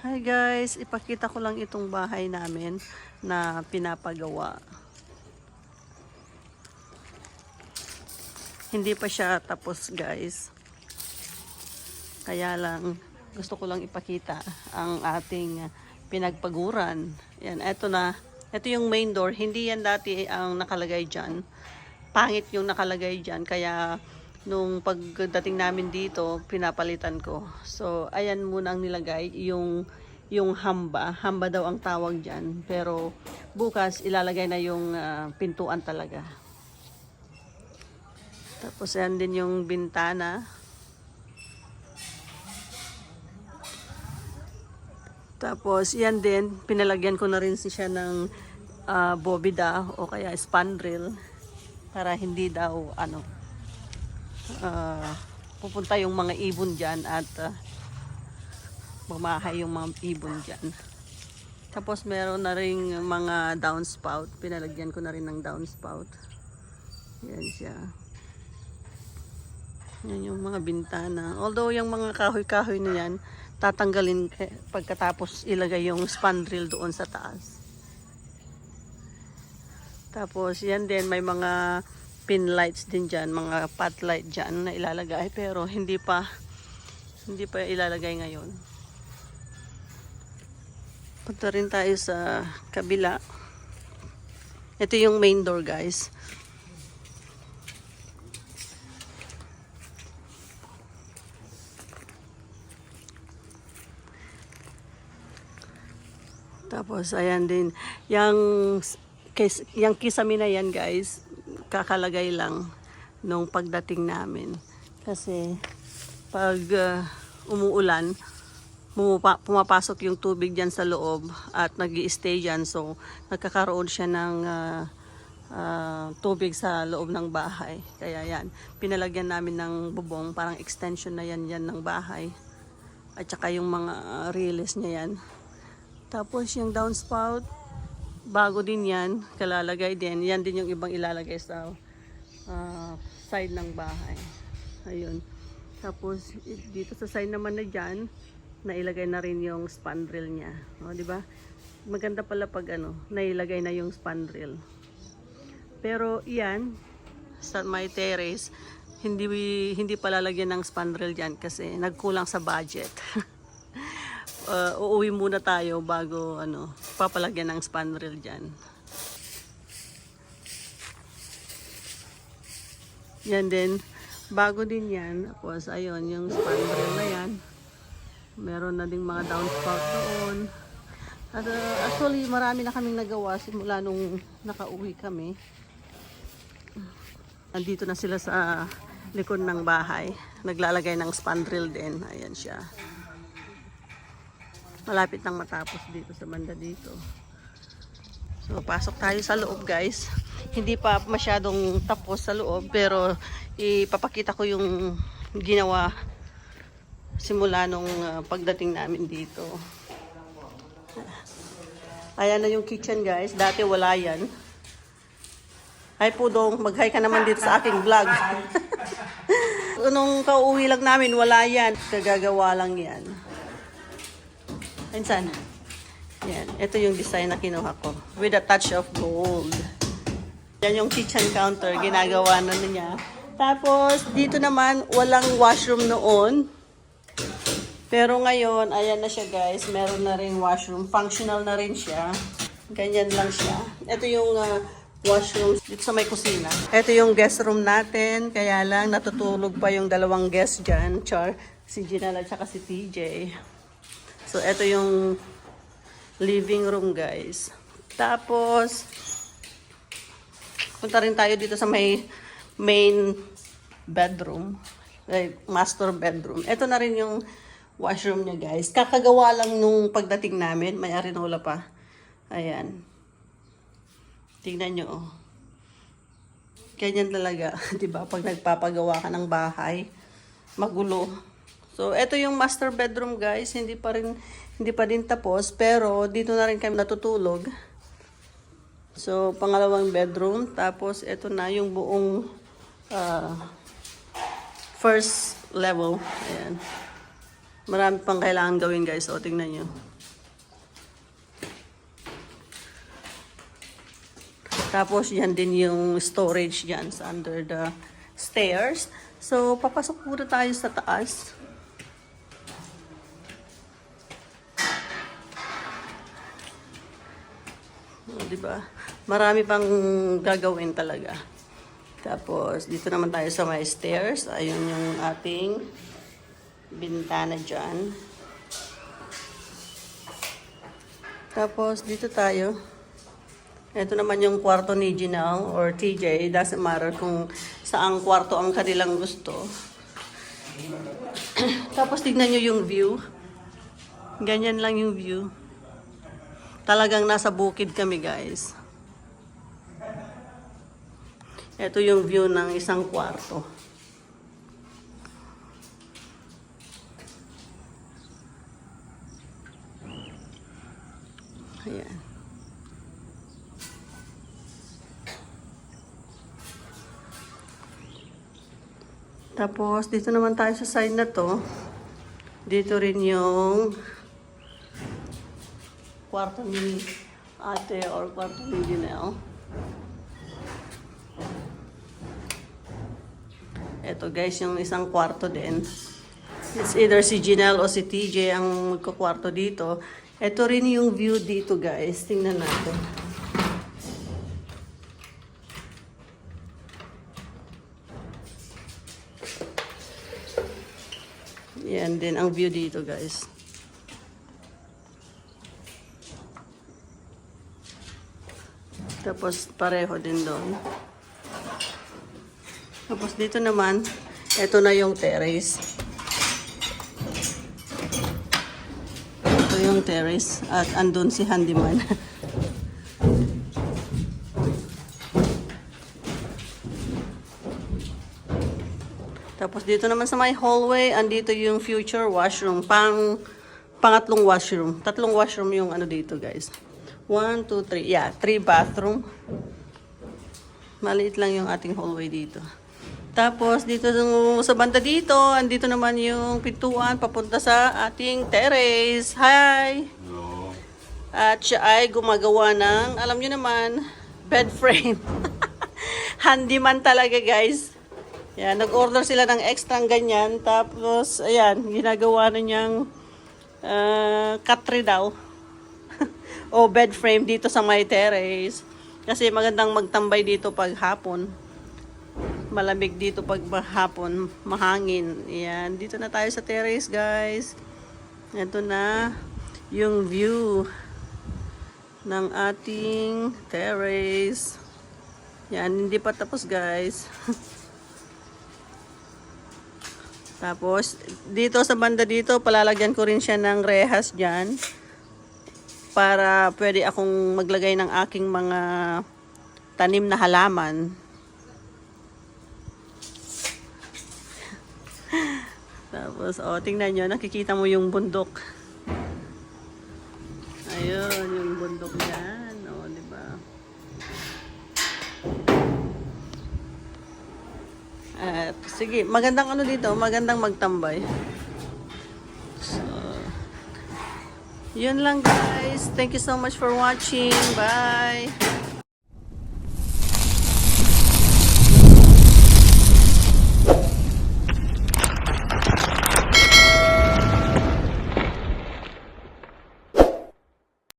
Hi guys, ipakita ko lang itong bahay namin na pinapagawa. Hindi pa siya tapos guys. Kaya lang gusto ko lang ipakita ang ating pinagpaguran. Yan, eto na. Ito yung main door. Hindi yan dati ang nakalagay dyan. Pangit yung nakalagay dyan. Kaya nung pagdating namin dito, pinapalitan ko. So, ayan muna ang nilagay. Yung hamba. Hamba daw ang tawag dyan. Pero bukas ilalagay na yung pintuan talaga. Tapos yan din yung bintana. Tapos yan din, pinalagyan ko na rin siya ng bobida o kaya spandrel para hindi daw pupunta yung mga ibon dyan at mamahay yung mga ibon dyan. Tapos meron na rin mga downspout, pinalagyan ko na rin ng downspout. Yan siya. Yan yung mga bintana. Although yung mga kahoy-kahoy na yan, tatanggalin pagkatapos ilagay yung spandrel doon sa taas. Tapos yan din, may mga pin lights din dyan, mga pot light dyan na ilalagay pero hindi pa ilalagay ngayon. Punta rin tayo sa kabila. Ito yung main door guys. Tapos ayan din, yung kisame na yan guys, kakalagay lang nung pagdating namin. Kasi pag umuulan, pumapasok yung tubig dyan sa loob at nag-i-stay dyan. So nagkakaroon siya ng tubig sa loob ng bahay. Kaya yan, pinalagyan namin ng bubong, parang extension na yan ng bahay. At saka yung mga release niya yan. Tapos yung downspout, bago din yan, kalalagay din. Yan din yung ibang ilalagay sa side ng bahay. Ayun. Tapos dito sa side naman na dyan, nailagay na rin yung spandrel niya. O, di ba? Maganda pala pag nailagay na yung spandrel. Pero yan, sa my terrace, hindi pala lagyan ng spandrel dyan kasi nagkulang sa budget. Uuwi muna tayo bago papalagyan ng spandrel dyan. Yan din, bago din yan. Tapos ayun, yung spandrel na yan. Meron na ding mga downspout doon. At actually, marami na kaming nagawa simula nung nakauwi kami. Nandito na sila sa likod ng bahay. Naglalagay ng spandrel din. Ayan siya. Malapit nang matapos dito sa banda dito. So, pasok tayo sa loob guys. Hindi pa masyadong tapos sa loob pero ipapakita ko yung ginawa simula nung pagdating namin dito. Ayan na yung kitchen guys. Dati wala yan. Hi Pudong, mag-hi ka naman dito sa aking vlog. Nung kauwi lang namin, wala yan. Kagagawa lang yan. Insan? Yan. Ito yung design na kinuha ko. With a touch of gold. Yan yung kitchen counter. Ginagawa na niya. Tapos, dito naman, walang washroom noon. Pero ngayon, ayan na siya guys. Meron na rin washroom. Functional na rin siya. Ganyan lang siya. Ito yung washroom dito sa may kusina. Ito yung guest room natin. Kaya lang, natutulog pa yung dalawang guest dyan. Char, si Ginal at saka si TJ. So, ito yung living room, guys. Tapos, punta rin tayo dito sa may main bedroom. Master bedroom. Ito na rin yung washroom niya, guys. Kakagawa lang nung pagdating namin. May arenola pa. Ayan. Tingnan nyo, oh. Ganyan talaga. Diba? Pag nagpapagawa ka ng bahay, magulo. So, ito yung master bedroom guys, hindi pa din tapos, pero dito na rin kami natutulog. So, pangalawang bedroom, tapos ito na yung buong first level. Ayan. Marami pang kailangan gawin guys. O, tingnan nyo. Tapos, yan din yung storage yan sa under the stairs. So, papasok muna tayo sa taas. O, diba? Marami pang gagawin talaga. Tapos, dito naman tayo sa may stairs. Ayun yung ating bintana dyan. Tapos, dito tayo. Ito naman yung kwarto ni Janelle or TJ. Doesn't matter kung saang kwarto ang kanilang gusto. Tapos, tignan nyo yung view. Ganyan lang yung view. Talagang nasa bukid kami, guys. Ito yung view ng isang kwarto. Ayan. Tapos, dito naman tayo sa side na to. Dito rin yung kwarto ni ate or kwarto ni Janelle. Ito guys, yung isang kwarto din. It's either si Janelle o si TJ ang magkakwarto dito. Ito rin yung view dito guys. Tingnan natin. Yan din ang view dito guys. Tapos pareho din doon. Tapos dito naman, ito na yung terrace. Ito yung terrace at andun si handyman. Tapos dito naman sa may hallway, andito yung future washroom. Pangatlong washroom. Tatlong washroom yung ano dito guys. 1, 2, 3. Yeah, 3 bathroom. Maliit lang yung ating hallway dito. Tapos, dito sa banda dito, andito naman yung pintuan papunta sa ating terrace. Hi! Hello. At siya ay gumagawa ng, alam nyo naman, bed frame. Handyman talaga, guys. Yan, nag-order sila ng extra ganyan. Tapos, ayan, ginagawa na niyang katri daw. O bed frame dito sa my terrace. Kasi magandang magtambay dito pag hapon. Malamig dito pag hapon, mahangin. Yan, dito na tayo sa terrace, guys. Ito na yung view ng ating terrace. Yan, hindi pa tapos, guys. Tapos, dito sa banda dito, palalagyan ko rin siya ng rehas dyan. Para pwede akong maglagay ng aking mga tanim na halaman. Tapos, tingnan nyo, nakikita mo yung bundok. Ayun, yung bundok yan. Diba? At, sige, magandang ano dito, magandang magtambay. So, yun lang guys. Thank you so much for watching. Bye!